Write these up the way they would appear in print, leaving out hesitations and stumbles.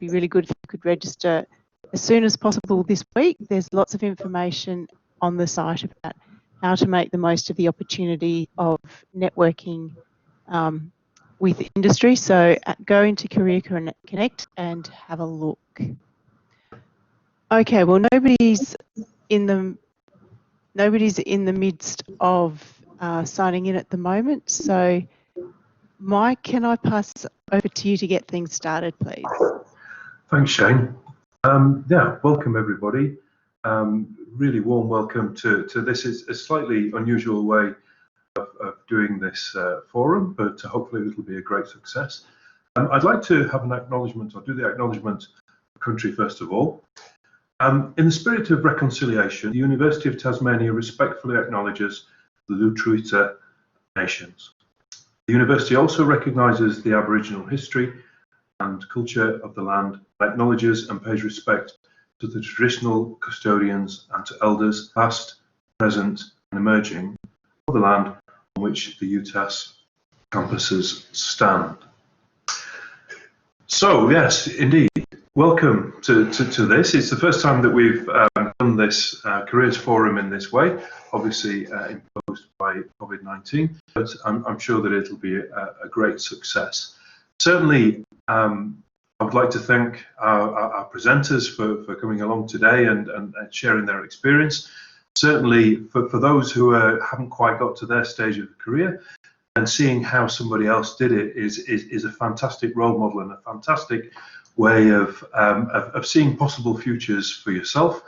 be really good if you could register as soon as possible this week. There's lots of information on the site about how to make the most of the opportunity of networking with industry. So go into Career Connect and have a look. Okay, well, nobody's in the midst of signing in at the moment. So, Mike, can I pass over to you to get things started, please? Thanks, Shane. Yeah, welcome everybody. Really warm welcome to this. Is a slightly unusual way of doing this forum, but hopefully it'll be a great success. I'd like to have an acknowledgement, or do the acknowledgement of country first of all. In the spirit of reconciliation, the University of Tasmania respectfully acknowledges the Lutruwita Nations. The university also recognises the Aboriginal history and culture of the land, acknowledges and pays respect to the traditional custodians and to elders past, present and emerging of the land on which the UTAS campuses stand. So yes, indeed, welcome to this. It's the first time that we've done this careers forum in this way, obviously imposed by COVID-19, but I'm sure that it'll be a great success. Certainly, I would like to thank our presenters for coming along today and sharing their experience. Certainly, for those who haven't quite got to their stage of career, and seeing how somebody else did it is a fantastic role model and a fantastic way of seeing possible futures for yourself,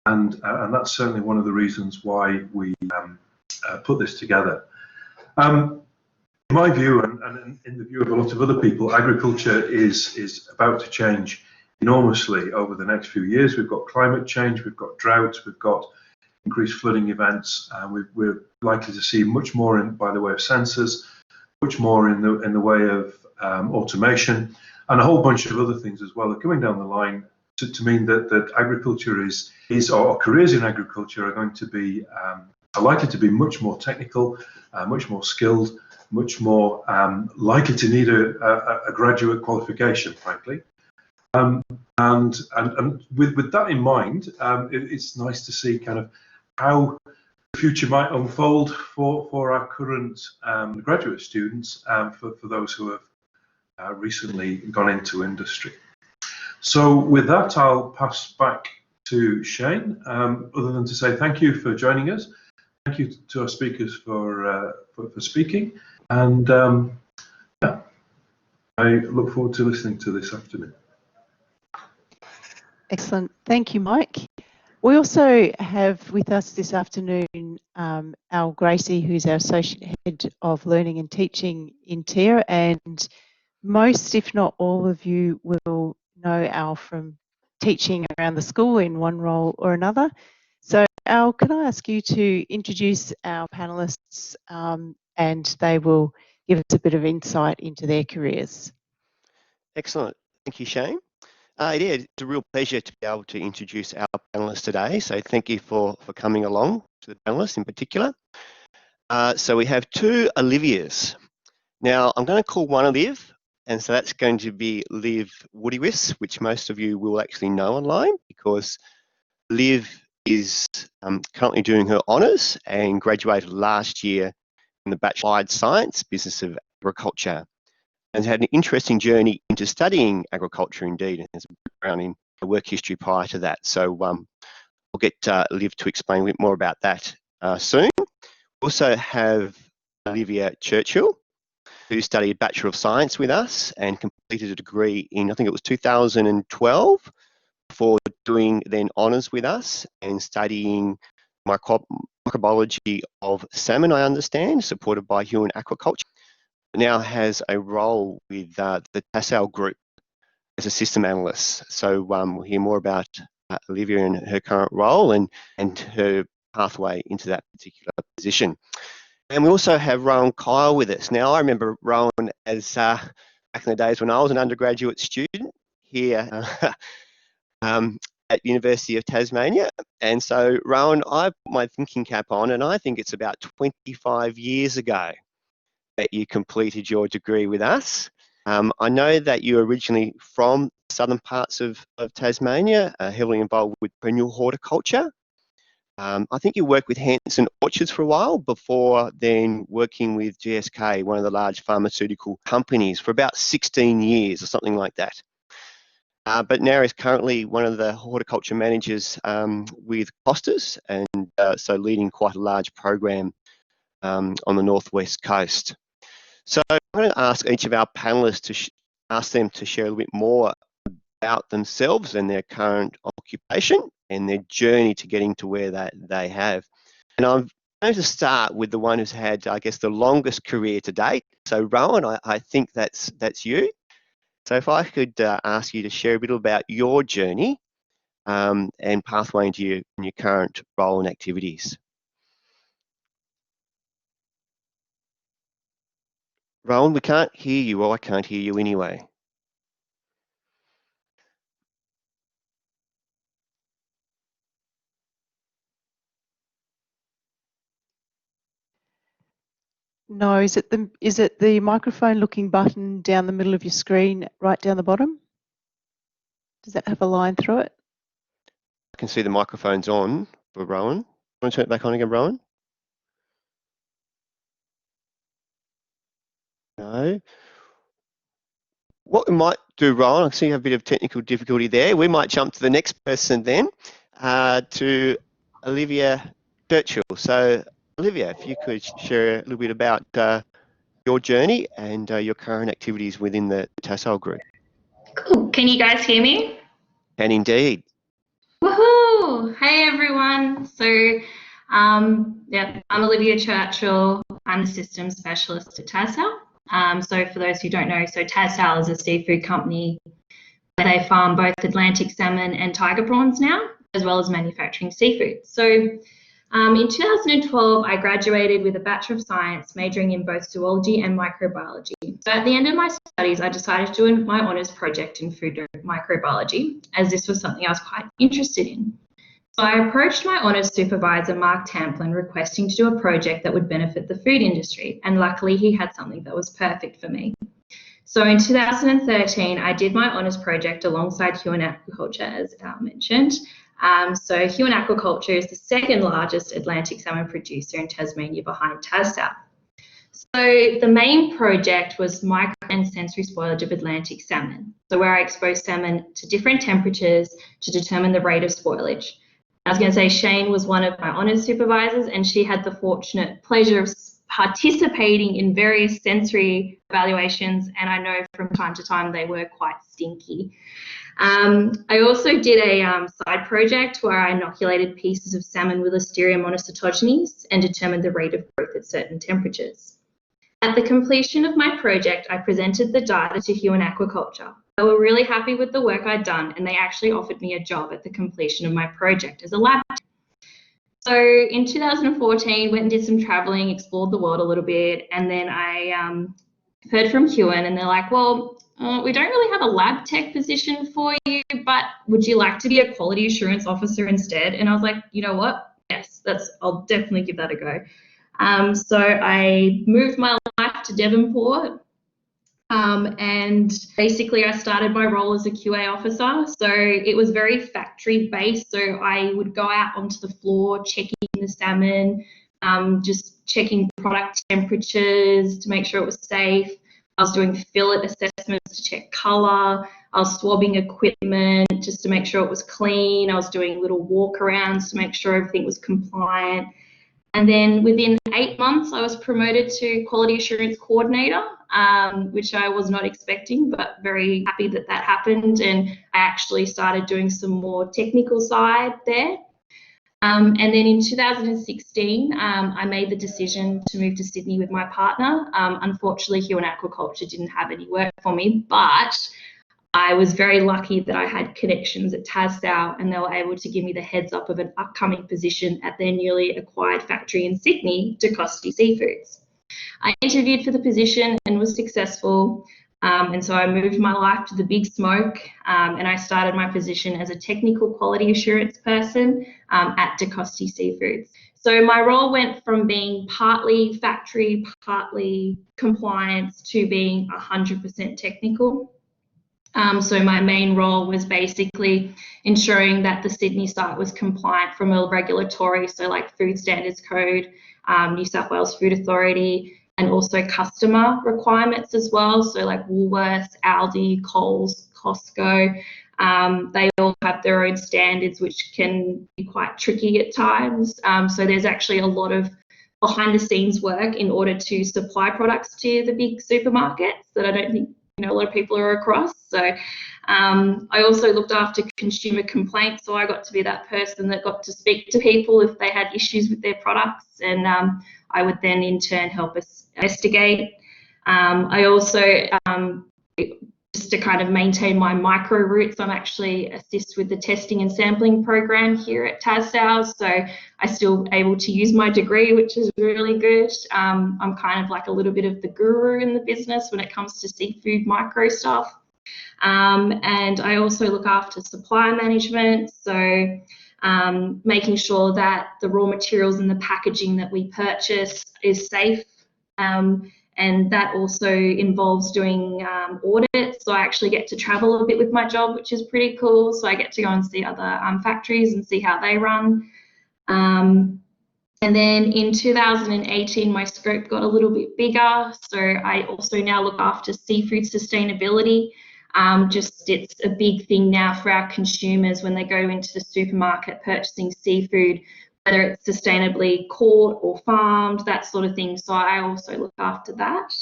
and that's certainly one of the reasons why we put this together. In my view, and in the view of a lot of other people, agriculture is about to change enormously over the next few years. We've got climate change, we've got droughts, we've got increased flooding events. We're likely to see much more by the way of sensors, much more in the way of automation, and a whole bunch of other things as well are coming down the line to mean that agriculture or careers in agriculture are going to be are likely to be much more technical, much more skilled, much more likely to need a graduate qualification, frankly. And with that in mind, it's nice to see kind of how the future might unfold for our current graduate students, for those who have recently gone into industry. So with that, I'll pass back to Shane, other than to say thank you for joining us. Thank you to our speakers for speaking, and yeah, I look forward to listening to this afternoon. Excellent. Thank you, Mike. We also have with us this afternoon Al Gracie, who's our Associate Head of Learning and Teaching in TIA, and most, if not all of you, will know Al from teaching around the school in one role or another. So Al, can I ask you to introduce our panelists, and they will give us a bit of insight into their careers. Excellent. Thank you, Shane. It's a real pleasure to be able to introduce our panelists today. So thank you for coming along, to the panelists in particular. So we have two Olivias. Now, I'm going to call one Liv, and so that's going to be Liv Woodiwiss, which most of you will actually know online, because Liv is currently doing her honours and graduated last year in the Bachelor of Applied Science, Business of Agriculture, and had an interesting journey into studying agriculture indeed, and has a background in work history prior to that. So I'll get Liv to explain a bit more about that soon. We also have Olivia Churchill, who studied Bachelor of Science with us and completed a degree in, I think it was 2012, before doing then honours with us and studying microbiology of salmon, I understand, supported by Huon Aquaculture. Now has a role with the Tassal group as a system analyst. So we'll hear more about Olivia and her current role and her pathway into that particular position. And we also have Rowan Kile with us. Now, I remember Rowan as back in the days when I was an undergraduate student here at University of Tasmania. And so, Rowan, I put my thinking cap on, and I think it's about 25 years ago that you completed your degree with us. I know that you're originally from southern parts of Tasmania, heavily involved with perennial horticulture. I think you worked with Hanson Orchards for a while before then working with GSK, one of the large pharmaceutical companies, for about 16 years or something like that. But now is currently one of the horticulture managers with Costas, and so leading quite a large program on the northwest coast. So I'm going to ask each of our panelists to ask them to share a little bit more about themselves and their current occupation and their journey to getting to where they have. And I'm going to start with the one who's had, I guess, the longest career to date. So Rowan, I think that's you. So if I could ask you to share a bit about your journey and pathway into your current role and activities. Rowan, we can't hear you, or I can't hear you anyway. No, is it the microphone looking button down the middle of your screen, right down the bottom? Does that have a line through it? I can see the microphone's on for Rowan. Want to turn it back on again, Rowan? No. What we might do, Rowan, I see you have a bit of technical difficulty there. We might jump to the next person then, to Olivia Churchill. So, Olivia, if you could share a little bit about your journey and your current activities within the Tassal group. Cool. Can you guys hear me? And indeed. Woohoo! Hey everyone. So, yeah, I'm Olivia Churchill. I'm the systems specialist at Tassal. So for those who don't know, so Tassal is a seafood company where they farm both Atlantic salmon and tiger prawns now, as well as manufacturing seafood. So in 2012, I graduated with a Bachelor of Science, majoring in both zoology and microbiology. So at the end of my studies, I decided to do my honours project in food microbiology, as this was something I was quite interested in. So I approached my honours supervisor, Mark Tamplin, requesting to do a project that would benefit the food industry, and luckily he had something that was perfect for me. So in 2013, I did my honours project alongside Huon Aquaculture, as Al mentioned. So Huon Aquaculture is the second largest Atlantic salmon producer in Tasmania behind Tassal. So the main project was micro and sensory spoilage of Atlantic salmon, so where I exposed salmon to different temperatures to determine the rate of spoilage. I was going to say Shane was one of my honours supervisors, and she had the fortunate pleasure of participating in various sensory evaluations, and I know from time to time they were quite stinky. I also did a side project where I inoculated pieces of salmon with Listeria monocytogenes and determined the rate of growth at certain temperatures. At the completion of my project, I presented the data to Huon Aquaculture. They were really happy with the work I'd done, and they actually offered me a job at the completion of my project as a lab tech. So in 2014, went and did some traveling, explored the world a little bit, and then I heard from Huon, and they're like, well, we don't really have a lab tech position for you, but would you like to be a quality assurance officer instead? And I was like, you know what? Yes, I'll definitely give that a go. So I moved my life to Devonport, and basically I started my role as a QA officer. So it was very factory based. So I would go out onto the floor, checking the salmon, just checking product temperatures to make sure it was safe. I was doing fillet assessments to check colour. I was swabbing equipment just to make sure it was clean. I was doing little walkarounds to make sure everything was compliant. And then within 8 months, I was promoted to Quality Assurance Coordinator, which I was not expecting, but very happy that that happened. And I actually started doing some more technical side there. And then in 2016, I made the decision to move to Sydney with my partner. Unfortunately, Huon Aquaculture didn't have any work for me, but I was very lucky that I had connections at Tassal, and they were able to give me the heads up of an upcoming position at their newly acquired factory in Sydney, Costa Seafoods. I interviewed for the position and was successful. And so I moved my life to the big smoke, and I started my position as a technical quality assurance person at Costa Seafoods. So my role went from being partly factory, partly compliance to being 100% technical. So my main role was basically ensuring that the Sydney site was compliant from a regulatory, so like Food Standards Code, New South Wales Food Authority, and also customer requirements as well. So like Woolworths, Aldi, Coles, Costco, they all have their own standards, which can be quite tricky at times. So there's actually a lot of behind the scenes work in order to supply products to the big supermarkets that I don't think a lot of people are across. So I also looked after consumer complaints, so I got to be that person that got to speak to people if they had issues with their products, and I would then in turn help us investigate. I also, just to kind of maintain my micro roots, I'm actually assist with the testing and sampling program here at Tassal, so I'm still able to use my degree, which is really good. I'm kind of like a little bit of the guru in the business when it comes to seafood micro stuff. And I also look after supply management, so making sure that the raw materials and the packaging that we purchase is safe. And that also involves doing audits. So I actually get to travel a bit with my job, which is pretty cool. So I get to go and see other factories and see how they run. And then in 2018, my scope got a little bit bigger. So I also now look after seafood sustainability. It's a big thing now for our consumers when they go into the supermarket purchasing seafood, whether it's sustainably caught or farmed, that sort of thing. So I also look after that.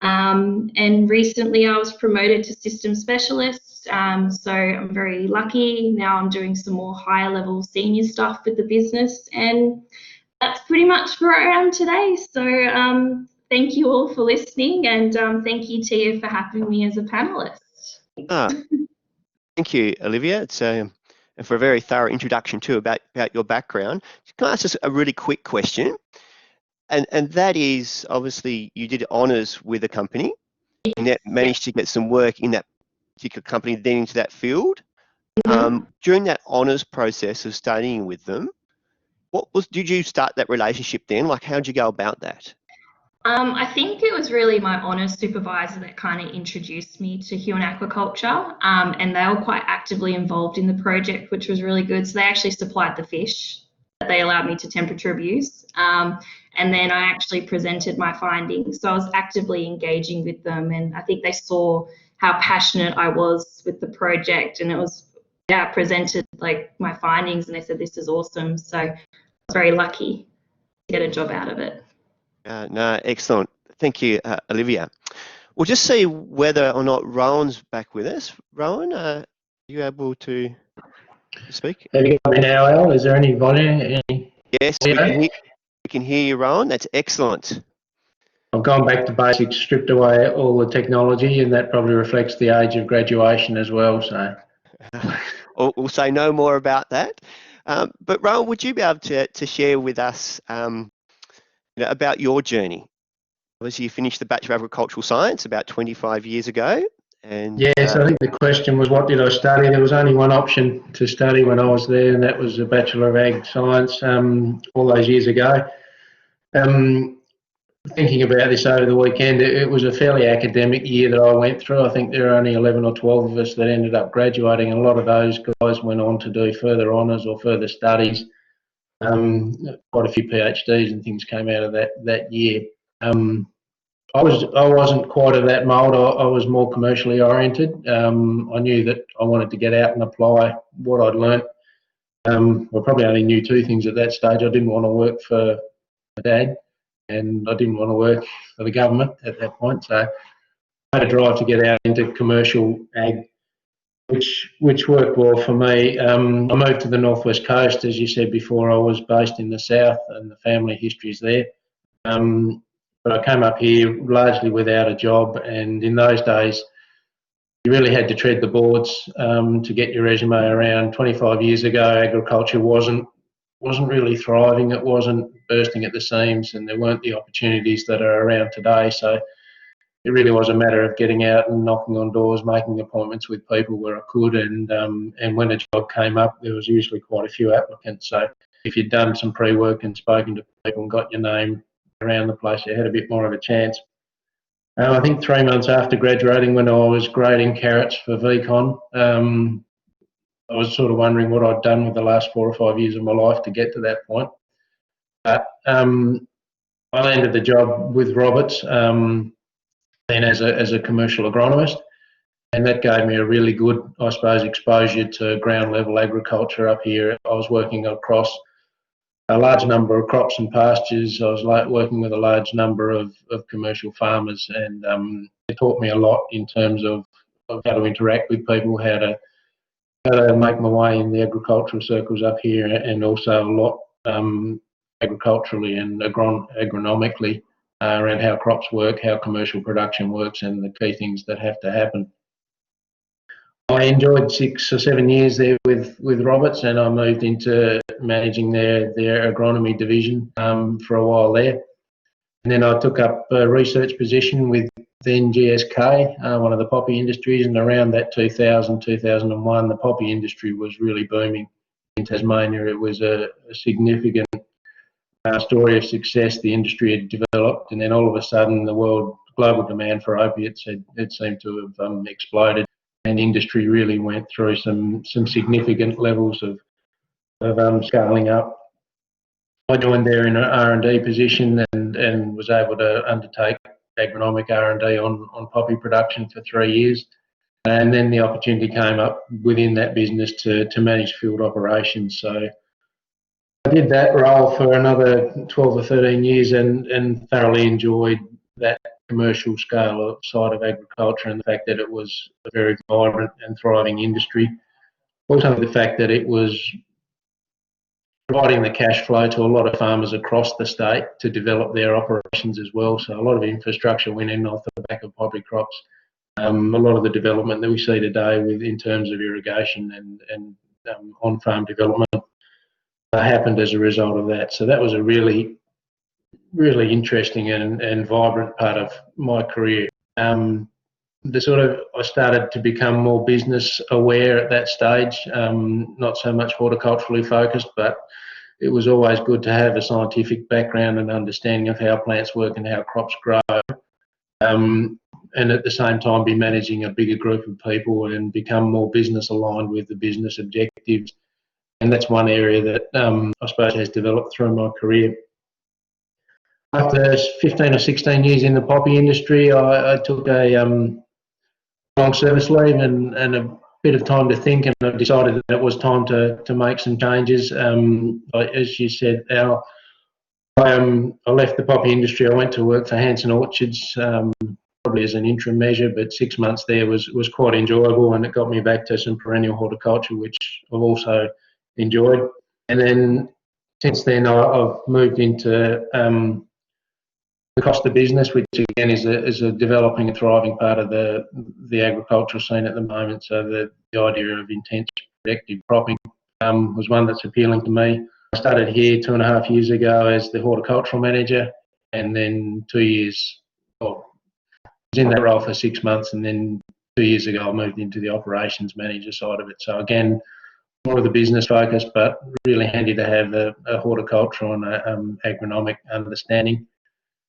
And recently I was promoted to system specialist. So I'm very lucky. Now I'm doing some more higher level senior stuff with the business. And that's pretty much where I am today. So thank you all for listening, and thank you, Tia, for having me as a panelist. Thank you, Olivia. It's and for a very thorough introduction too about your background. Can I ask just a really quick question? And that is, obviously you did honours with a company and managed to get some work in that particular company, then into that field. During that honours process of studying with them, did you start that relationship then? Like, how did you go about that? I think it was really my honours supervisor that kind of introduced me to human aquaculture, and they were quite actively involved in the project, which was really good. So they actually supplied the fish that they allowed me to temperature abuse, and then I actually presented my findings. So I was actively engaging with them, and I think they saw how passionate I was with the project, and it was presented like my findings, and they said this is awesome. So I was very lucky to get a job out of it. No, excellent. Thank you, Olivia. We'll just see whether or not Rowan's back with us. Rowan, are you able to speak? Have you got me now, Al? Is there any volume? Yes, we can hear you, Rowan. That's excellent. I've gone back to basics, stripped away all the technology, and that probably reflects the age of graduation as well. So We'll say no more about that. But Rowan, would you be able to share with us about your journey? Obviously, you finished the Bachelor of Agricultural Science about 25 years ago. And yes, I think the question was, what did I study? There was only one option to study when I was there, and that was a Bachelor of Ag Science all those years ago. Thinking about this over the weekend, it was a fairly academic year that I went through. I think there were only 11 or 12 of us that ended up graduating, and a lot of those guys went on to do further honours or further studies. Quite a few PhDs and things came out of that year. I wasn't quite of that mould. I was more commercially oriented. I knew that I wanted to get out and apply what I'd learnt. I probably only knew two things at that stage. I didn't want to work for my dad, and I didn't want to work for the government at that point. So I had a drive to get out into commercial ag, which worked well for me. I moved to the northwest coast, as you said before. I was based in the south, and the family history's there. But I came up here largely without a job, and in those days, you really had to tread the boards to get your resume around. 25 years ago, agriculture wasn't really thriving. It wasn't bursting at the seams, and there weren't the opportunities that are around today. So it really was a matter of getting out and knocking on doors, making appointments with people where I could, and when a job came up, there was usually quite a few applicants. So if you'd done some pre-work and spoken to people and got your name around the place, you had a bit more of a chance. I think 3 months after graduating, when I was grading carrots for VCon, I was sort of wondering what I'd done with the last 4 or 5 years of my life to get to that point. But I landed the job with Roberts, then as a commercial agronomist, and that gave me a really good, I suppose, exposure to ground level agriculture up here. I was working across a large number of crops and pastures. I was working with a large number of commercial farmers, and it taught me a lot in terms of how to interact with people, how to make my way in the agricultural circles up here, and also a lot agriculturally and agronomically around how crops work, how commercial production works, and the key things that have to happen. I enjoyed 6 or 7 years there with Roberts, and I moved into managing their agronomy division for a while there. And then I took up a research position with then GSK, one of the poppy industries, and around that 2000, 2001, the poppy industry was really booming in Tasmania. It was a significant story of success the industry had developed, and then all of a sudden the global demand for opiates had seemed to have exploded, and industry really went through some significant levels of scaling up. I joined there in an R&D position and was able to undertake agronomic R&D on poppy production for 3 years. And then the opportunity came up within that business to manage field operations. So I did that role for another 12 or 13 years and thoroughly enjoyed that commercial scale side of agriculture, and the fact that it was a very vibrant and thriving industry. Also the fact that it was providing the cash flow to a lot of farmers across the state to develop their operations as well. So a lot of infrastructure went in off the back of poppy crops. A lot of the development that we see today in terms of irrigation and on-farm development happened as a result of that. So that was a really, really interesting and vibrant part of my career. I started to become more business aware at that stage, not so much horticulturally focused, but it was always good to have a scientific background and understanding of how plants work and how crops grow, and at the same time be managing a bigger group of people and become more business aligned with the business objectives. And that's one area that I suppose has developed through my career. After 15 or 16 years in the poppy industry, I took a long service leave and a bit of time to think, and I decided that it was time to make some changes. As you said, Al, I left the poppy industry. I went to work for Hanson Orchards, probably as an interim measure, but 6 months there was quite enjoyable, and it got me back to some perennial horticulture, which I've also enjoyed. And then since then, I've moved into the Costa business, which again is a developing and thriving part of the agricultural scene at the moment. So the idea of intense protective cropping was one that's appealing to me. I started here 2.5 years ago as the Horticultural Manager, and then 2 years, well, I was in that role for 6 months, and then 2 years ago I moved into the Operations Manager side of it. So again, more of the business focus, but really handy to have a horticultural and agronomic understanding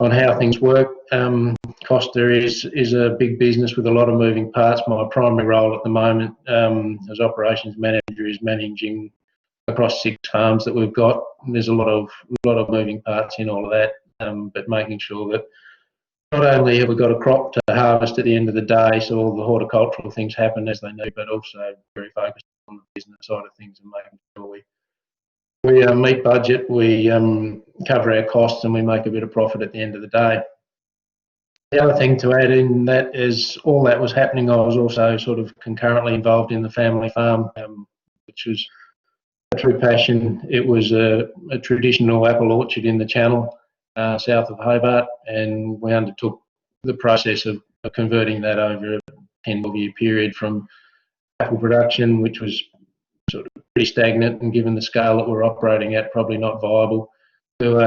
on how things work. Costa is a big business with a lot of moving parts. My primary role at the moment as Operations Manager is managing across 6 farms that we've got. There's a lot of moving parts in all of that, but making sure that not only have we got a crop to harvest at the end of the day, so all the horticultural things happen as they need, but also very focused on the business side of things and making sure we meet budget, we cover our costs, and we make a bit of profit at the end of the day. The other thing to add in that is all that was happening, I was also sort of concurrently involved in the family farm, which was a true passion. It was a traditional apple orchard in the Channel, south of Hobart, and we undertook the process of converting that over a 10-year period from apple production, which was sort of pretty stagnant, and given the scale that we're operating at, probably not viable, to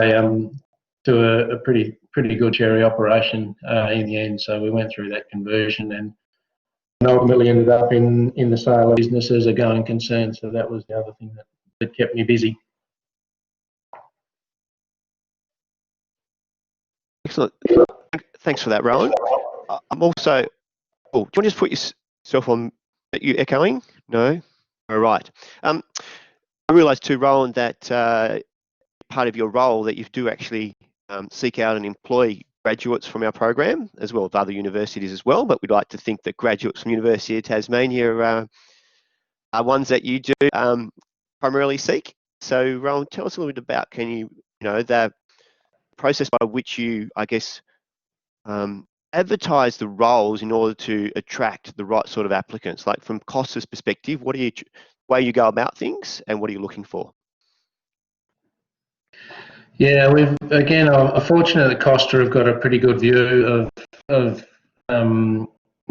a pretty good cherry operation in the end. So we went through that conversion and ultimately ended up in the sale of business as a going concern. So that was the other thing that kept me busy. Excellent. Thanks for that, Rowan. I'm also, oh, do you want to just put yourself on, are you echoing? No? All right. I realised too, Rowan, that part of your role that you do actually seek out and employ graduates from our program, as well as other universities as well, but we'd like to think that graduates from University of Tasmania are ones that you do primarily seek. So, Rowan, tell us a little bit about, the process by which you, I guess, advertise the roles in order to attract the right sort of applicants. Like from Costa's perspective, what are you, way you go about things, and what are you looking for? Yeah, I'm fortunate that Costa have got a pretty good view of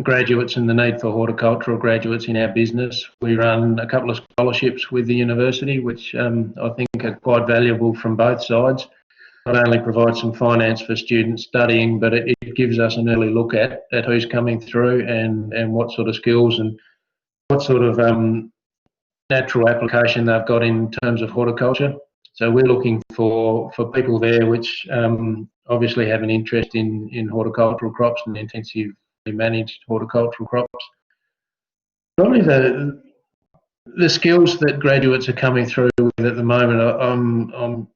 graduates and the need for horticultural graduates in our business. We run a couple of scholarships with the university, which I think are quite valuable from both sides. Not only provide some finance for students studying, but it gives us an early look at who's coming through and what sort of skills and what sort of natural application they've got in terms of horticulture. So we're looking for people there which obviously have an interest in horticultural crops and intensively managed horticultural crops. Probably the skills that graduates are coming through with at the moment, I'm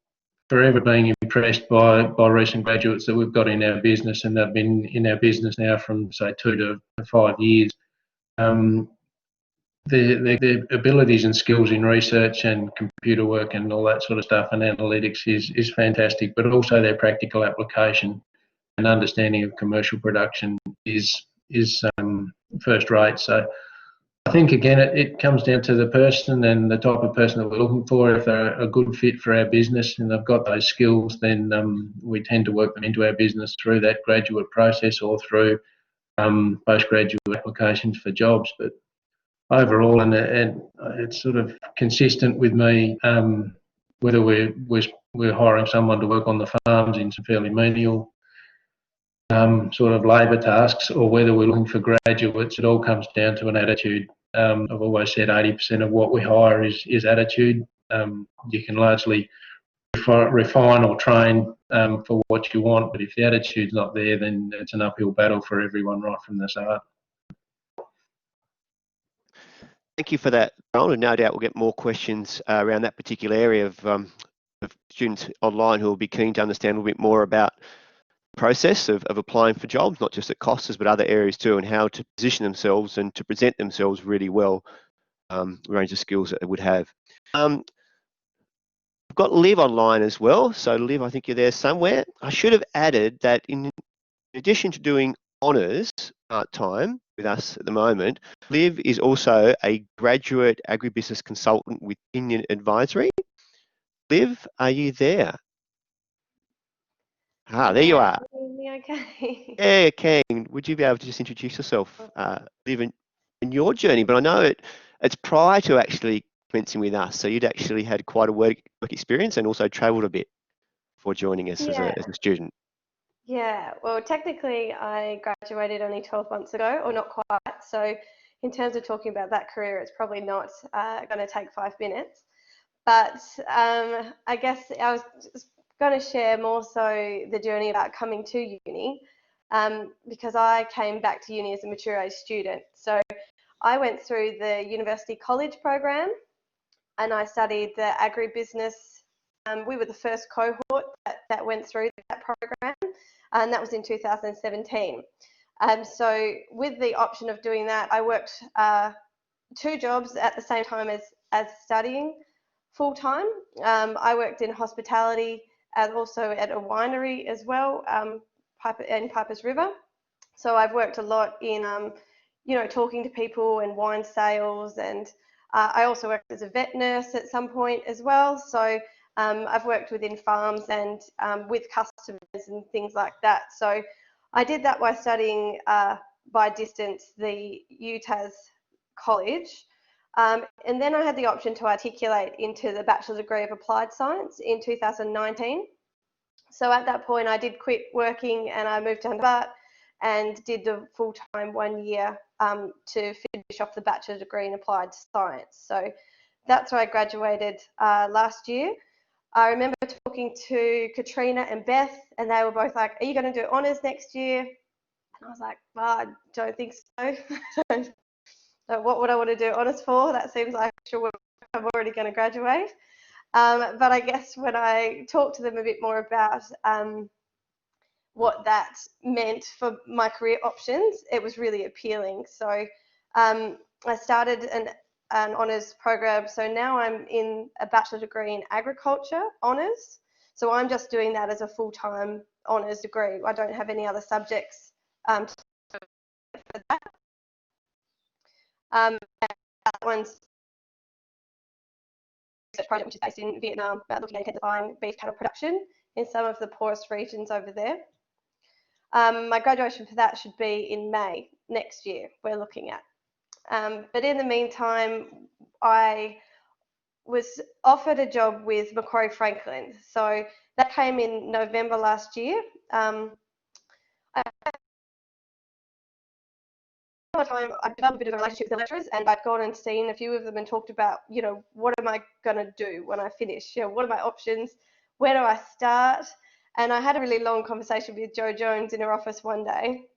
forever being impressed by recent graduates that we've got in our business, and they've been in our business now from say 2 to 5 years. The abilities and skills in research and computer work and all that sort of stuff and analytics is fantastic, but also their practical application and understanding of commercial production is first rate. So I think again it comes down to the person and the type of person that we're looking for. If they're a good fit for our business and they've got those skills, then we tend to work them into our business through that graduate process or through postgraduate applications for jobs. But overall, and it's sort of consistent with me, whether we're hiring someone to work on the farms in some fairly menial sort of labour tasks, or whether we're looking for graduates, it all comes down to an attitude. I've always said 80% of what we hire is attitude. You can largely refine or train for what you want, but if the attitude's not there, then it's an uphill battle for everyone right from the start. Thank you for that, Rowan, and no doubt we'll get more questions around that particular area of students online who will be keen to understand a little bit more about the process of applying for jobs, not just at Costas, but other areas too, and how to position themselves and to present themselves really well, a range of skills that they would have. We've got Liv online as well. So Liv, I think you're there somewhere. I should have added that in addition to doing honours part-time with us at the moment, Liv is also a graduate agribusiness consultant with Pinion Advisory. Liv, are you there? There you are. Okay. Yeah, Kane, would you be able to just introduce yourself, Liv, in your journey? But I know it's prior to actually commencing with us, so you'd actually had quite a work experience and also travelled a bit before joining us as a student. Yeah, well, technically I graduated only 12 months ago, or not quite. So in terms of talking about that career, it's probably not going to take 5 minutes. But I guess I was just going to share more so the journey about coming to uni, because I came back to uni as a mature age student. So I went through the university college program and I studied the agribusiness. We were the first cohort that went through that program, and that was in 2017. So with the option of doing that, I worked 2 jobs at the same time as studying full time. I worked in hospitality and also at a winery as well, in Pipers River. So I've worked a lot in, talking to people and wine sales, and I also worked as a vet nurse at some point as well. So I've worked within farms and with customers and things like that. So I did that by studying by distance the UTAS college. And then I had the option to articulate into the Bachelor's degree of Applied Science in 2019. So at that point I did quit working and I moved down to Bart and did the full-time 1 year to finish off the Bachelor's degree in Applied Science. So that's where I graduated last year. I remember talking to Katrina and Beth, and they were both like, are you going to do honours next year? And I was like, well, I don't think so. So what would I want to do honours for? That seems like I'm already going to graduate. But I guess when I talked to them a bit more about what that meant for my career options, it was really appealing. So I started an honours program. So now I'm in a bachelor degree in agriculture honours. So I'm just doing that as a full-time honours degree. I don't have any other subjects for that. And that one's research project which is based in Vietnam, about looking at intensifying beef cattle production in some of the poorest regions over there. My graduation for that should be in May next year, we're looking at. But in the meantime, I was offered a job with Macquarie Franklin. So that came in November last year. I'd developed a bit of a relationship with the lecturers, and I'd gone and seen a few of them and talked about, you know, what am I going to do when I finish? You know, what are my options? Where do I start? And I had a really long conversation with Jo Jones in her office one day,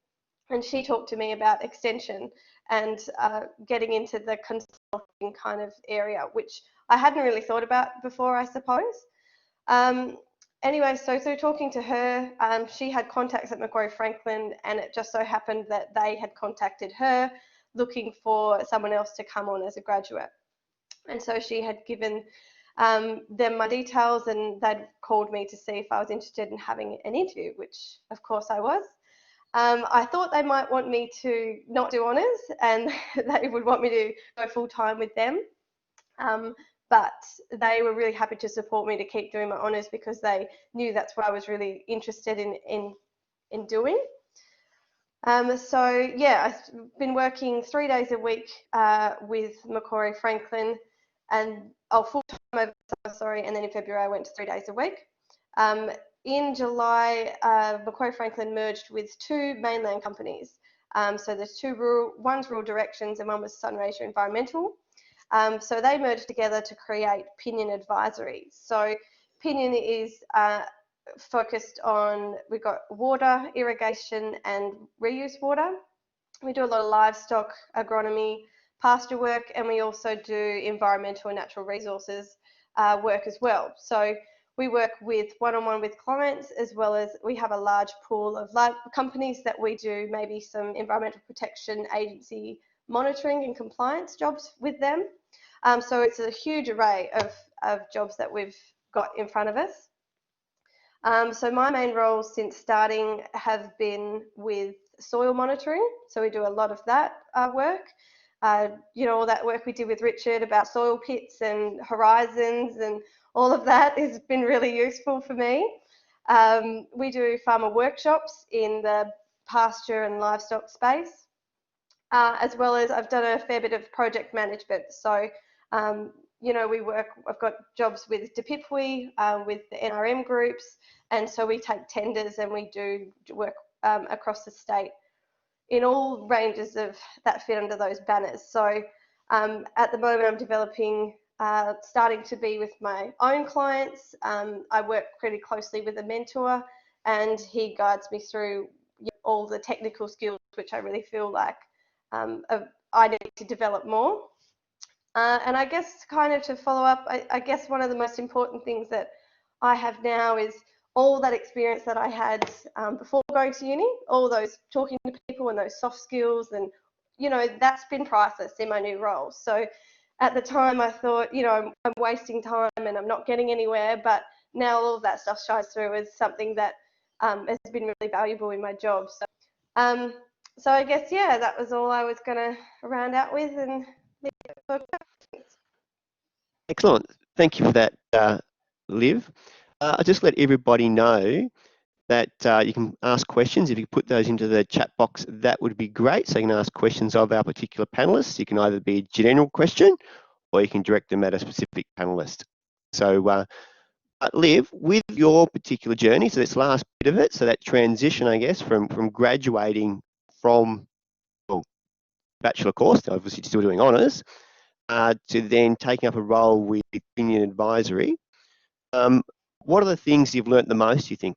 and she talked to me about extension and getting into the consulting kind of area, which I hadn't really thought about before, I suppose. Anyway, so through talking to her, she had contacts at Macquarie Franklin, and it just so happened that they had contacted her looking for someone else to come on as a graduate. And so she had given them my details, and they'd called me to see if I was interested in having an interview, which of course I was. I thought they might want me to not do honours, and they would want me to go full time with them. But they were really happy to support me to keep doing my honours because they knew that's what I was really interested in doing. So yeah, I've been working 3 days a week with Macquarie Franklin, and full time over summer, and then in February I went to 3 days a week. In July, Macquarie Franklin merged with two mainland companies. So there's one's Rural Directions and one was Sunraysia Environmental. So they merged together to create Pinion Advisory. So Pinion is focused on, we've got water, irrigation and reuse water. We do a lot of livestock, agronomy, pasture work, and we also do environmental and natural resources work as well. So we work with one-on-one with clients, as well as we have a large pool of companies that we do maybe some environmental protection agency monitoring and compliance jobs with them. So it's a huge array of jobs that we've got in front of us. So my main roles since starting have been with soil monitoring. So we do a lot of that work. You know, all that work we did with Richard about soil pits and horizons and all of that has been really useful for me. We do farmer workshops in the pasture and livestock space. As well as I've done a fair bit of project management. So, you know, I've got jobs with DPIPWI, with the NRM groups, and so we take tenders and we do work across the state in all ranges of that fit under those banners. So at the moment I'm developing, starting to be with my own clients. I work pretty closely with a mentor and he guides me through all the technical skills, which I really feel like I need to develop more. And I guess kind of to follow up, I guess one of the most important things that I have now is all that experience that I had before going to uni, all those talking to people and those soft skills, and, you know, that's been priceless in my new role. So at the time I thought, you know, I'm wasting time and I'm not getting anywhere, but now all of that stuff shines through as something that has been really valuable in my job. So I guess, yeah, that was all I was going to round out with. And Excellent. Thank you for that, Liv. I'll just let everybody know that you can ask questions. If you put those into the chat box, that would be great. So you can ask questions of our particular panelists. You can either be a general question or you can direct them at a specific panelist. So Liv, with your particular journey, so this last bit of it, so that transition, I guess, from graduating from bachelor course, obviously still doing honours, to then taking up a role with Pinion Advisory. What are the things you've learnt the most, you think,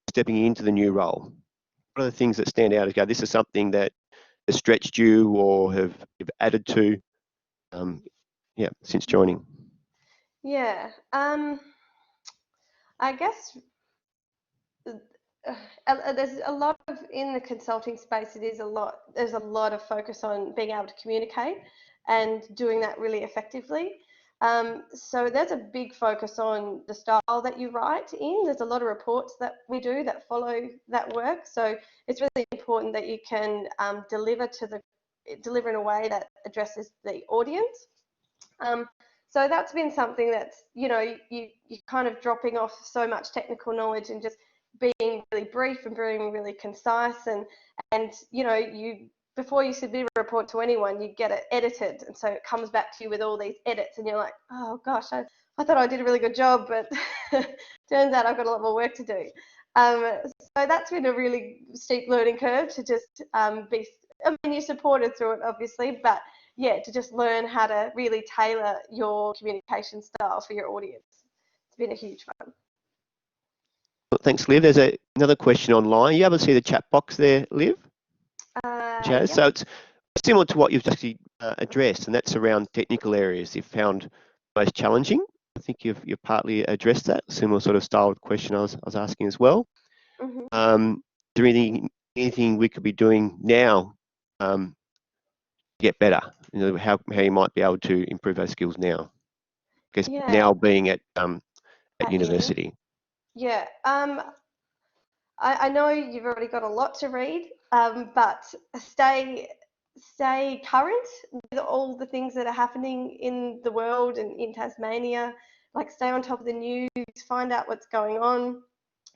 stepping into the new role? what are the things that stand out as go, this is something that has stretched you or have added to since joining? Yeah, I guess there's a lot of, in the consulting space, there's a lot of focus on being able to communicate and doing that really effectively. So there's a big focus on the style that you write in. There's a lot of reports that we do that follow that work. So it's really important that you can deliver in a way that addresses the audience. So that's been something that's, you're kind of dropping off so much technical knowledge and just being really brief and being really concise, and before you submit a report to anyone, you get it edited, and so it comes back to you with all these edits, and you're like, oh gosh, I thought I did a really good job, but turns out I've got a lot more work to do. So that's been a really steep learning curve to just you're supported through it, obviously, but yeah, to just learn how to really tailor your communication style for your audience. It's been a huge fun. Thanks, Liv. There's another question online. You able to see the chat box there, Liv? Jazz. Yep. So it's similar to what you've actually addressed, and that's around technical areas you've found most challenging. I think you've partly addressed that. Similar sort of style of question I was asking as well. Mm-hmm. Is there anything we could be doing now to get better? How you might be able to improve those skills now? I guess now being at university. Yeah, I know you've already got a lot to read, but stay current with all the things that are happening in the world and in Tasmania. Like, stay on top of the news, find out what's going on,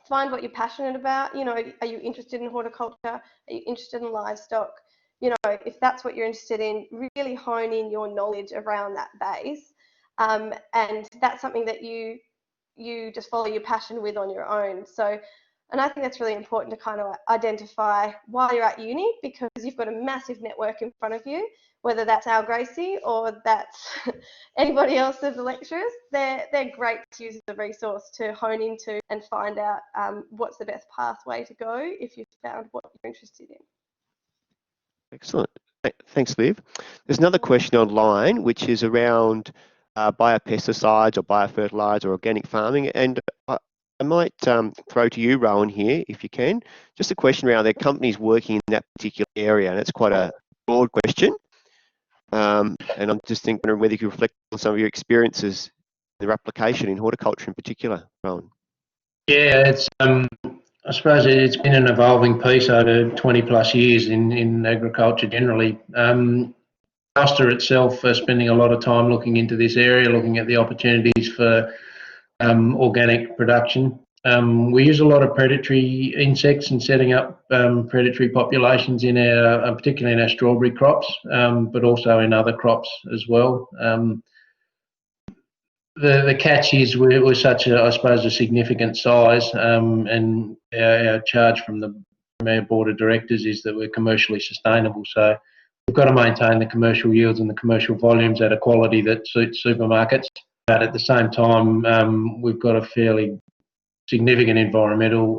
find what you're passionate about. Are you interested in horticulture? Are you interested in livestock? If that's what you're interested in, really hone in your knowledge around that base, and that's something that you just follow your passion with on your own. So, and I think that's really important to kind of identify while you're at uni, because you've got a massive network in front of you, whether that's our Gracie or that's anybody else of the lecturers. They're great to use as a resource to hone into and find out what's the best pathway to go if you've found what you're interested in. Excellent. Thanks, Liv. There's another question online, which is around biopesticides or biofertilizer or organic farming, and I might throw to you, Rowan, here, if you can. Just a question around their companies working in that particular area, and it's quite a broad question. And I'm just thinking whether you could reflect on some of your experiences, their application in horticulture in particular, Rowan. Yeah, it's I suppose it's been an evolving piece over 20 plus years in agriculture generally. Costa itself are spending a lot of time looking into this area, looking at the opportunities for organic production. We use a lot of predatory insects in setting up predatory populations in our, particularly in our strawberry crops, but also in other crops as well. The catch is we're such a, I suppose, a significant size, and our charge from our board of directors is that we're commercially sustainable. So we've got to maintain the commercial yields and the commercial volumes at a quality that suits supermarkets. But at the same time, we've got a fairly significant environmental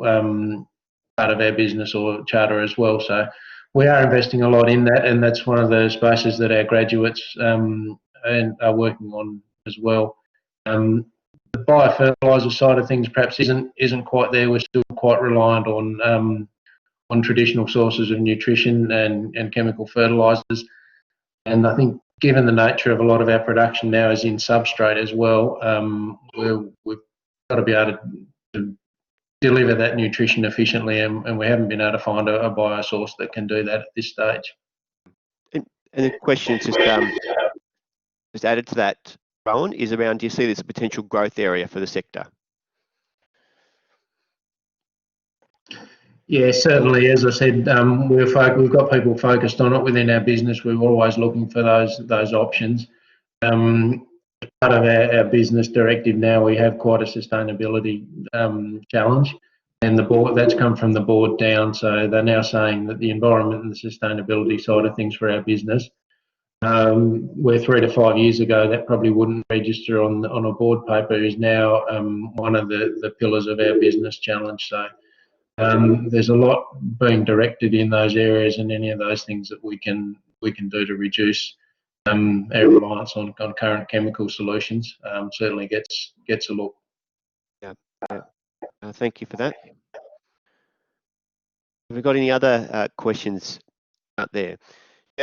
part of our business or charter as well. So we are investing a lot in that, and that's one of the spaces that our graduates and are working on as well. The biofertilizer side of things perhaps isn't quite there. We're still quite reliant on traditional sources of nutrition and chemical fertilizers. And I think given the nature of a lot of our production now is in substrate as well, we've got to be able to deliver that nutrition efficiently, and we haven't been able to find a biosource that can do that at this stage. And the question just added to that, Rowan, is around, do you see this as a potential growth area for the sector? Yeah, certainly. As I said, we've got people focused on it within our business. We're always looking for those options. Part of our business directive now, we have quite a sustainability challenge, and the board, that's come from the board down. So they're now saying that the environment and the sustainability side of things for our business, where 3 to 5 years ago that probably wouldn't register on a board paper, is now one of the pillars of our business challenge. So There's a lot being directed in those areas, and any of those things that we can do to reduce our reliance on current chemical solutions certainly gets a look. Yeah. Thank you for that. Have we got any other questions out there?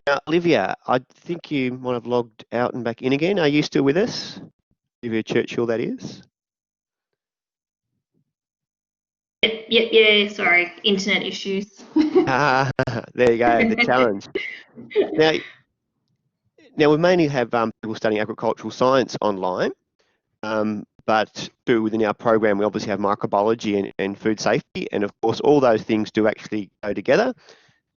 Now, Olivia, I think you might have logged out and back in again. Are you still with us? Olivia Churchill, that is. Yeah, sorry, internet issues. There you go, the challenge. Now we mainly have people studying agricultural science online, but within our program we obviously have microbiology and food safety, and of course all those things do actually go together,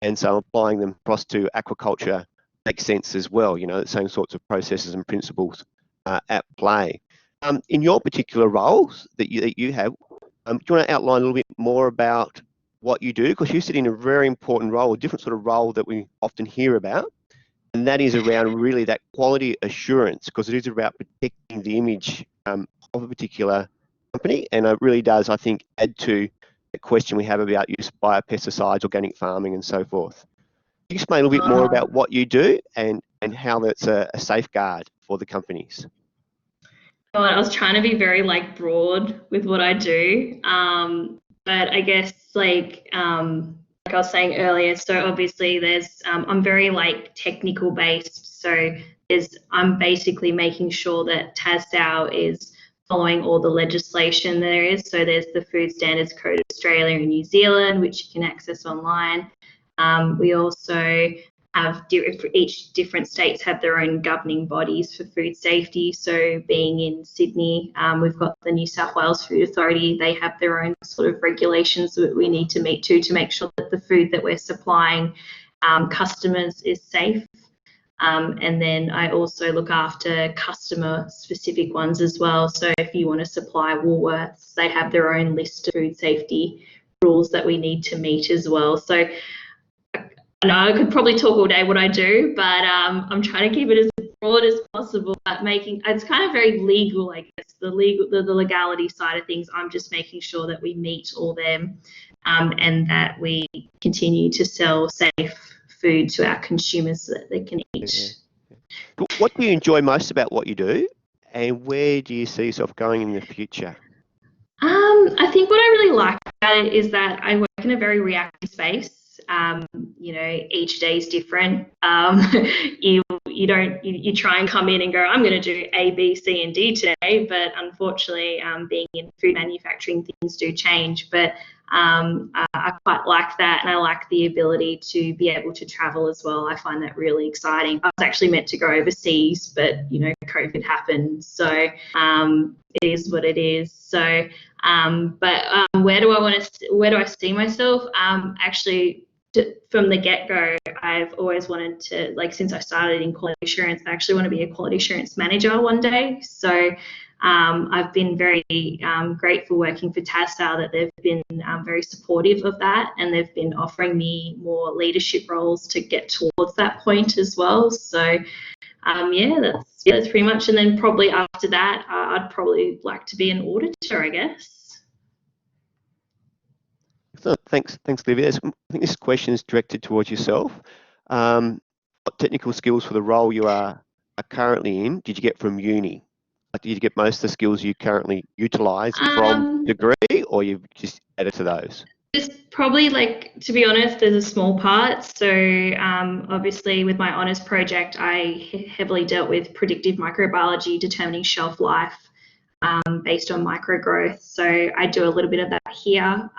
and so applying them across to aquaculture makes sense as well. You know, the same sorts of processes and principles at play. In your particular roles that you have, do you want to outline a little bit more about what you do? Because you sit in a very important role, a different sort of role that we often hear about, and that is around really that quality assurance, because it is about protecting the image of a particular company, and it really does, I think, add to the question we have about use of biopesticides, organic farming, and so forth. Can you explain a little bit more about what you do and how that's a safeguard for the companies? God, I was trying to be very broad with what I do, but I guess like I was saying earlier, so obviously there's I'm very technical based, so I'm basically making sure that Tassal is following all the legislation there is. So there's the Food Standards Code of Australia and New Zealand, which you can access online. We also have each different states have their own governing bodies for food safety. So being in Sydney, we've got the New South Wales Food Authority. They have their own sort of regulations that we need to meet to make sure that the food that we're supplying customers is safe. And then I also look after customer specific ones as well. So if you want to supply Woolworths, they have their own list of food safety rules that we need to meet as well. So I know I could probably talk all day what I do, but I'm trying to keep it as broad as possible. But it's kind of very legal, I guess. The legality side of things, I'm just making sure that we meet all them, and that we continue to sell safe food to our consumers so that they can eat. What do you enjoy most about what you do, and where do you see yourself going in the future? I think what I really like about it is that I work in a very reactive space. You know, each day is different. You try and come in and go, I'm going to do A, B, C, and D today, but unfortunately, being in food manufacturing, things do change. But I quite like that, and I like the ability to be able to travel as well. I find that really exciting. I was actually meant to go overseas, but you know, COVID happened, so it is what it is. So, where do I see myself? Actually, from the get-go, I've always wanted to, since I started in quality assurance, I actually want to be a quality assurance manager one day. So I've been very grateful working for Tassal that they've been very supportive of that, and they've been offering me more leadership roles to get towards that point as well. So that's pretty much. And then probably after that, I'd probably like to be an auditor, I guess. Thanks, Olivia. I think this question is directed towards yourself. What technical skills for the role you are currently in did you get from uni? Did you get most of the skills you currently utilise from degree, or you've just added to those? It's probably, to be honest, there's a small part. So obviously with my honours project, I heavily dealt with predictive microbiology, determining shelf life based on microgrowth. So I do a little bit of that here.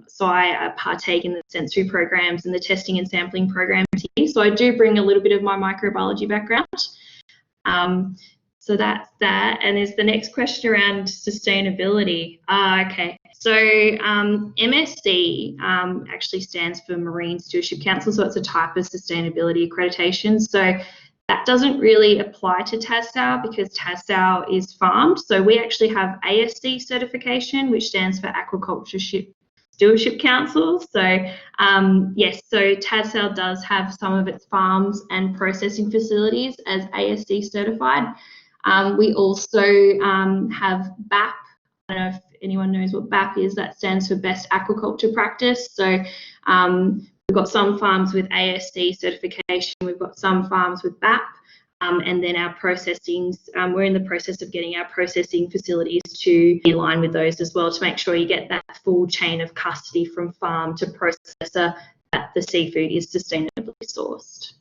So I partake in the sensory programs and the testing and sampling programs here. So I do bring a little bit of my microbiology background. So that's that. And there's the next question around sustainability. Okay. So MSC actually stands for Marine Stewardship Council. So it's a type of sustainability accreditation. So that doesn't really apply to Tassal because Tassal is farmed. So we actually have ASC certification, which stands for Aquaculture Stewardship Council. So yes, so Tassal does have some of its farms and processing facilities as ASC certified. We also have BAP don't know if anyone knows what BAP is. That stands for Best Aquaculture Practice. So we've got some farms with ASC certification, we've got some farms with BAP, and then our processing, we're in the process of getting our processing facilities to be aligned with those as well, to make sure you get that full chain of custody from farm to processor, that the seafood is sustainably sourced.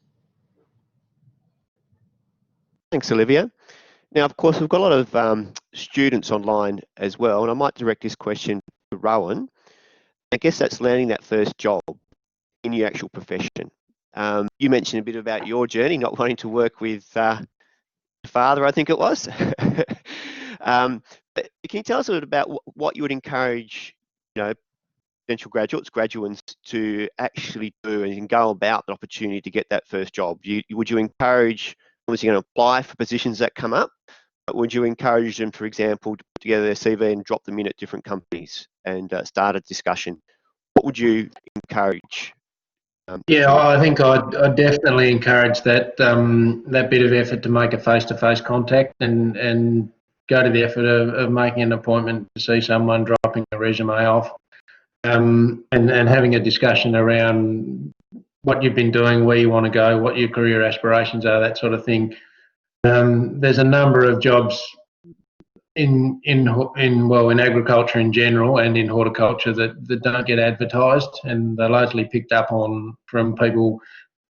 Thanks, Olivia. Now, of course, we've got a lot of students online as well, and I might direct this question to Rowan. I guess that's landing that first job in your actual profession. You mentioned a bit about your journey, not wanting to work with your father, I think it was. But can you tell us a little bit about what you would encourage, potential graduates to actually do and go about an opportunity to get that first job? Would you encourage, obviously, you're going to apply for positions that come up, but would you encourage them, for example, to put together their CV and drop them in at different companies and start a discussion? What would you encourage? Yeah, I think I'd definitely encourage that that bit of effort to make a face-to-face contact and go to the effort of making an appointment to see someone, dropping a resume off, and having a discussion around what you've been doing, where you want to go, what your career aspirations are, that sort of thing. There's a number of jobs in agriculture in general and in horticulture that don't get advertised, and they're largely picked up on from people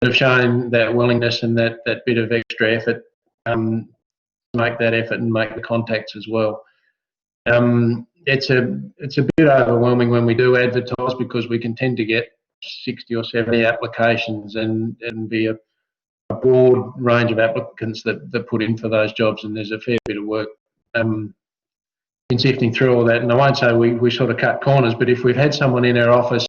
that have shown that willingness and that bit of extra effort to make that effort and make the contacts as well. It's a bit overwhelming when we do advertise, because we can tend to get 60 or 70 applications and be a broad range of applicants that put in for those jobs, and there's a fair bit of work in sifting through all that. And I won't say we sort of cut corners, but if we've had someone in our office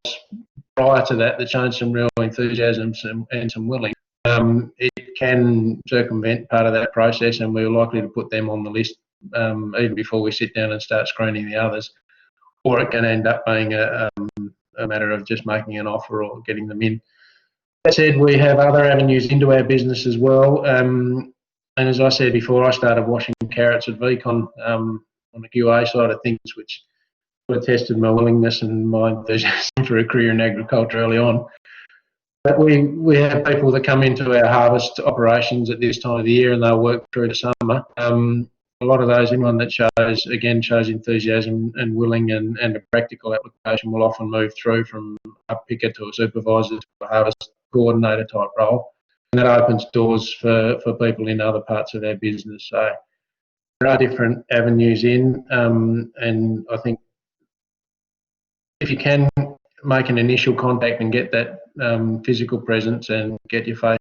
prior to that shown some real enthusiasm and some willing, it can circumvent part of that process, and we're likely to put them on the list even before we sit down and start screening the others. Or it can end up being a matter of just making an offer or getting them in. That said, we have other avenues into our business as well. And as I said before, I started washing carrots at VCon on the QA side of things, which sort of tested my willingness and my enthusiasm for a career in agriculture early on. But we have people that come into our harvest operations at this time of the year, and they'll work through the summer. A lot of those, anyone that shows enthusiasm and willing and a practical application, will often move through from a picker to a supervisor to a harvest coordinator type role, and that opens doors for people in other parts of our business. So there are different avenues in, and I think if you can make an initial contact and get that physical presence and get your face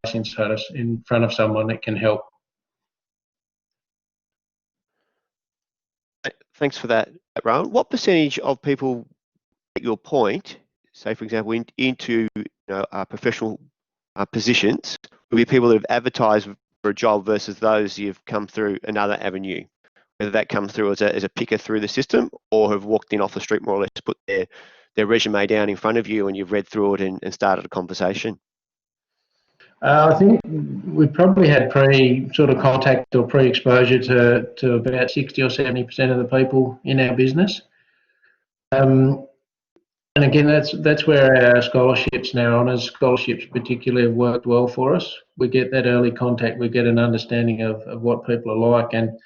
in front of someone, it can help. Thanks for that, Raoul. What percentage of people, at your point, say for example, into professional positions, will be people that have advertised for a job versus those you've come through another avenue, whether that comes through as a picker through the system, or have walked in off the street more or less to put their resume down in front of you and you've read through it and started a conversation? I think we probably had sort of contact or pre-exposure to about 60 or 70% of the people in our business. And again, that's where our scholarships and our honours scholarships particularly have worked well for us. We get that early contact, we get an understanding of what people are like, and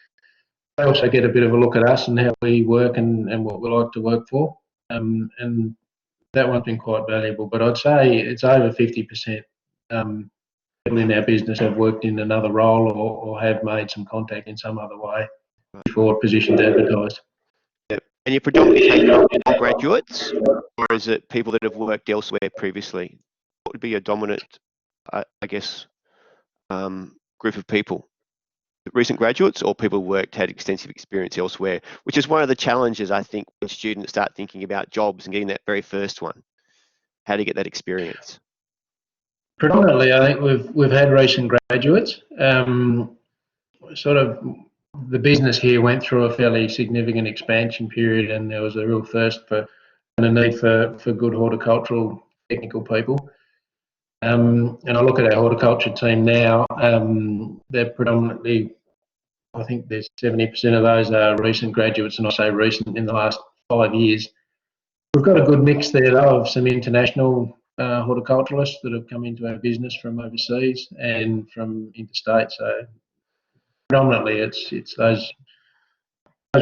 they also get a bit of a look at us and how we work and what we like to work for. And that one's been quite valuable, but I'd say it's over 50%. People in our business have worked in another role or have made some contact in some other way before positions advertised. Yep. And you're predominantly taking on graduates, or is it people that have worked elsewhere previously? What would be a dominant, group of people? Recent graduates or people who had extensive experience elsewhere, which is one of the challenges, I think, when students start thinking about jobs and getting that very first one. How to get that experience? Predominantly, I think we've had recent graduates. Sort of the business here went through a fairly significant expansion period, and there was a real thirst and a need for good horticultural technical people. And I look at our horticulture team now, they're predominantly I think there's 70% of those are recent graduates, and I say recent in the last 5 years. We've got a good mix there though of some international horticulturalists that have come into our business from overseas and from interstate. So predominantly it's those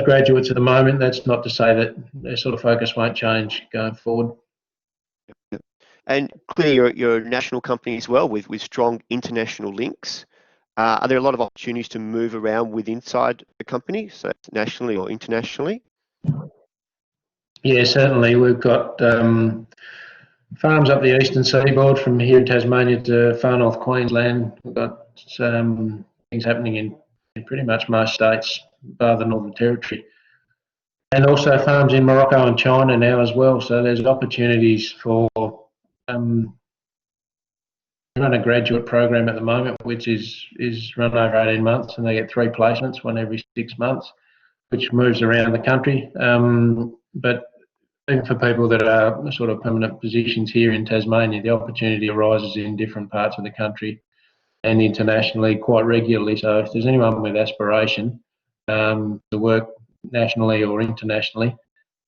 graduates at the moment. That's not to say that their sort of focus won't change going forward. And clearly you're a national company as well with strong international links. Are there a lot of opportunities to move around with inside the company, so nationally or internationally? Yeah, certainly. We've got farms up the eastern seaboard from here in Tasmania to far north Queensland. We've got some things happening in pretty much most states, bar the Northern Territory. And also farms in Morocco and China now as well. So there's opportunities for run a graduate program at the moment, which is run over 18 months, and they get 3 placements, one every 6 months, which moves around the country. But even for people that are sort of permanent positions here in Tasmania, the opportunity arises in different parts of the country and internationally quite regularly. So if there's anyone with aspiration to work nationally or internationally,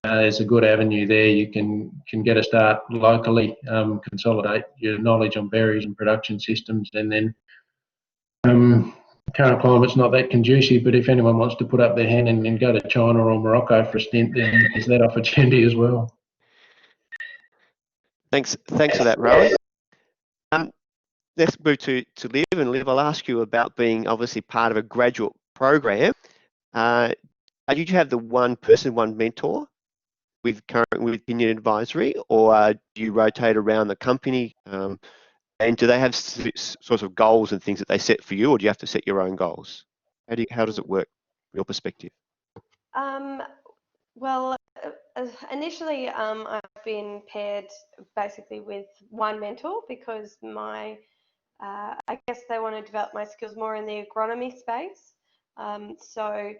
there's a good avenue there. You can get a start locally, consolidate your knowledge on berries and production systems, and then current climate's not that conducive, but if anyone wants to put up their hand and go to China or Morocco for a stint, then there's that opportunity as well. Thanks for that, Rowan. Let's move to Liv, and Liv, I'll ask you about being obviously part of a graduate program. Did you have the one person, one mentor with Pinion Advisory, or do you rotate around the company? And do they have sorts of goals and things that they set for you, or do you have to set your own goals? How does it work from your perspective? Well, initially I've been paired basically with one mentor because I guess they want to develop my skills more in the agronomy space. So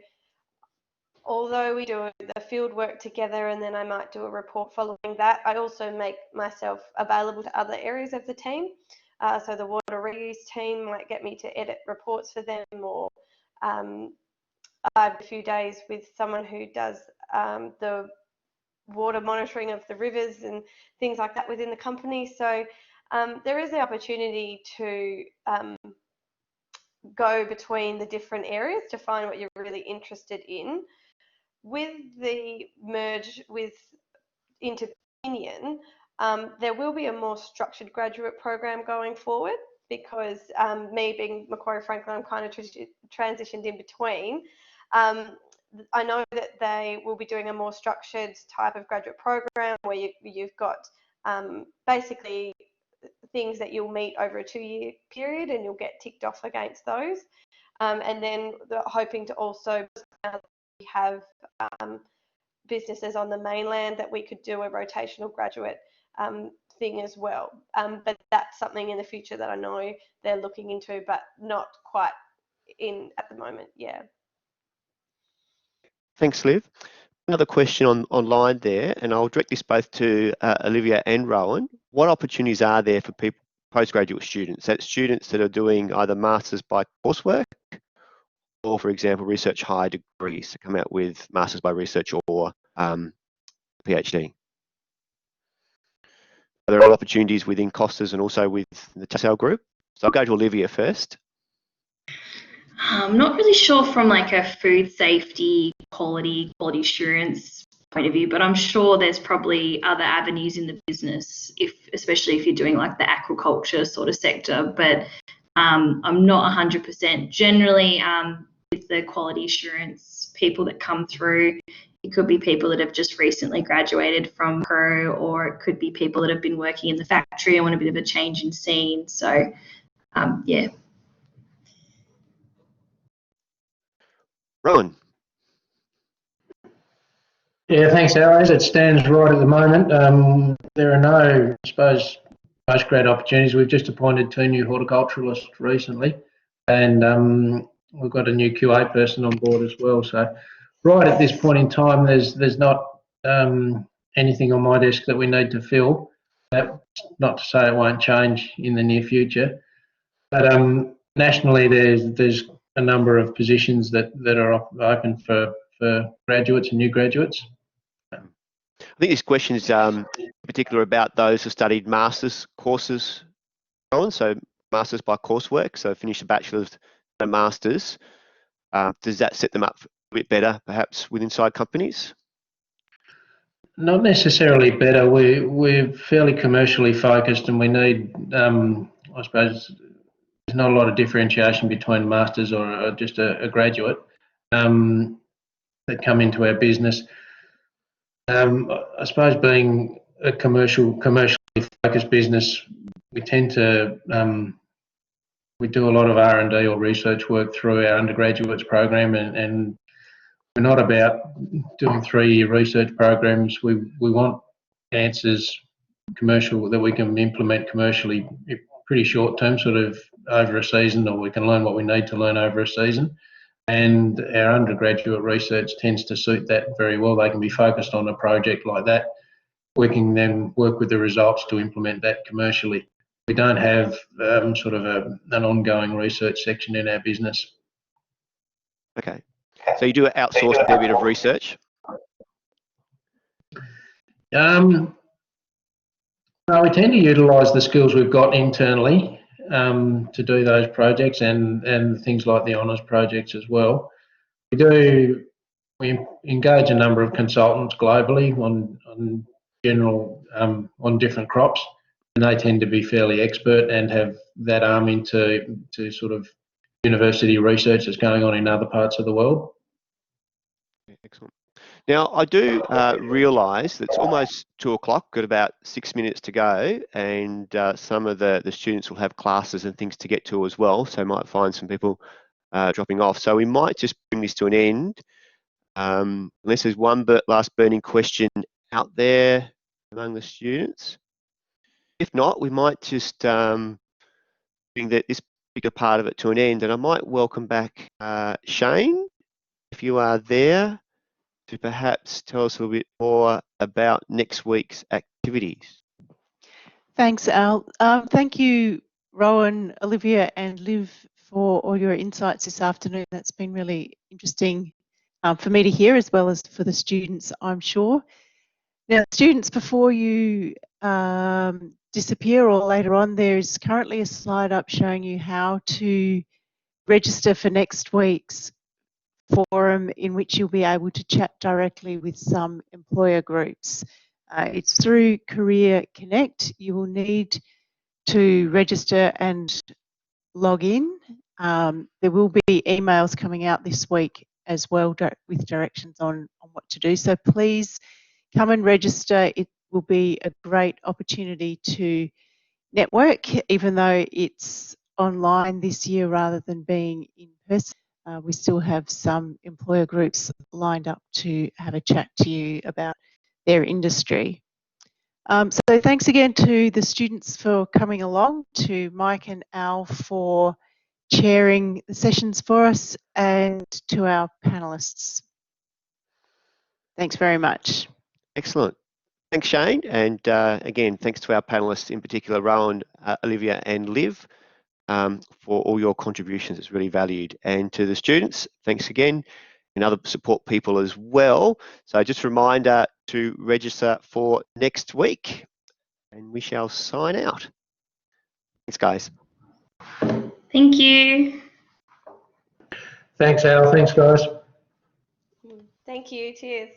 although we do the field work together and then I might do a report following that, I also make myself available to other areas of the team. So the water reuse team might get me to edit reports for them, or I have a few days with someone who does the water monitoring of the rivers and things like that within the company. So there is the opportunity to go between the different areas to find what you're really interested in. With the merge into Pinion, there will be a more structured graduate program going forward because me being Macquarie Franklin, I'm kind of transitioned in between. I know that they will be doing a more structured type of graduate program where you've got basically things that you'll meet over a 2-year period and you'll get ticked off against those. And then hoping to also have businesses on the mainland that we could do a rotational graduate thing as well. But that's something in the future that I know they're looking into, but not quite in at the moment. Yeah. Thanks, Liv. Another question online there, and I'll direct this both to Olivia and Rowan. What opportunities are there for people, postgraduate students? That's students that are doing either masters by coursework or, for example, research higher degrees to come out with masters by research or PhD. There are opportunities within Costa's and also with the Tassal group. So I'll go to Olivia first. I'm not really sure from like a food safety, quality assurance point of view, but I'm sure there's probably other avenues in the business, especially if you're doing like the aquaculture sort of sector. But I'm not 100%. Generally, with the quality assurance people that come through, it could be people that have just recently graduated from Pro, or it could be people that have been working in the factory and want a bit of a change in scene. So, yeah. Rowan. Yeah, thanks, Al. As it stands right at the moment, there are no, I suppose, postgrad opportunities. We've just appointed 2 new horticulturalists recently, and we've got a new QA person on board as well. So right at this point in time, there's not anything on my desk that we need to fill. That's not to say it won't change in the near future. But nationally, there's a number of positions that are open for graduates and new graduates. I think this question is in particular about those who studied master's courses, Rowan, so master's by coursework, so finish a bachelor's and a master's. Does that set them up a bit better, perhaps, with inside companies? Not necessarily better. We're fairly commercially focused, and we need, I suppose, there's not a lot of differentiation between masters or just a graduate that come into our business. I suppose being a commercially focused business, we tend to we do a lot of R&D or research work through our undergraduates program, and we're not about doing 3-year research programs. We want answers commercial that we can implement commercially pretty short term, sort of over a season, or we can learn what we need to learn over a season. And our undergraduate research tends to suit that very well. They can be focused on a project like that. We can then work with the results to implement that commercially. We don't have sort of an ongoing research section in our business. Okay. So you do outsource a fair bit of research? Well, we tend to utilise the skills we've got internally to do those projects and things like the honours projects as well. We engage a number of consultants globally on general on different crops, and they tend to be fairly expert and have that arm into sort of university research that's going on in other parts of the world. Excellent. Now, I do realise that it's almost 2 o'clock, got about 6 minutes to go, and some of the students will have classes and things to get to as well, so might find some people dropping off. So we might just bring this to an end, unless there's one last burning question out there among the students. If not, we might just bring this particular part of it to an end, and I might welcome back Shane, if you are there, to perhaps tell us a little bit more about next week's activities. Thanks, Al. Thank you, Rowan, Olivia and Liv, for all your insights this afternoon. That's been really interesting for me to hear, as well as for the students, I'm sure. Now, students, before you disappear or later on, there's currently a slide up showing you how to register for next week's forum, in which you'll be able to chat directly with some employer groups. It's through Career Connect. You will need to register and log in. There will be emails coming out this week as well with directions on what to do. So please come and register. It will be a great opportunity to network, even though it's online this year rather than being in person. We still have some employer groups lined up to have a chat to you about their industry. So thanks again to the students for coming along, to Mike and Al for chairing the sessions for us, and to our panelists. Thanks very much. Excellent. Thanks, Shane. And again, thanks to our panelists, in particular, Rowan, Olivia and Liv, for all your contributions. It's really valued. And to the students, thanks again, and other support people as well. So just a reminder to register for next week, and we shall sign out. Thanks, guys. Thank you. Thanks, Al. Thanks, guys. Thank you. Cheers.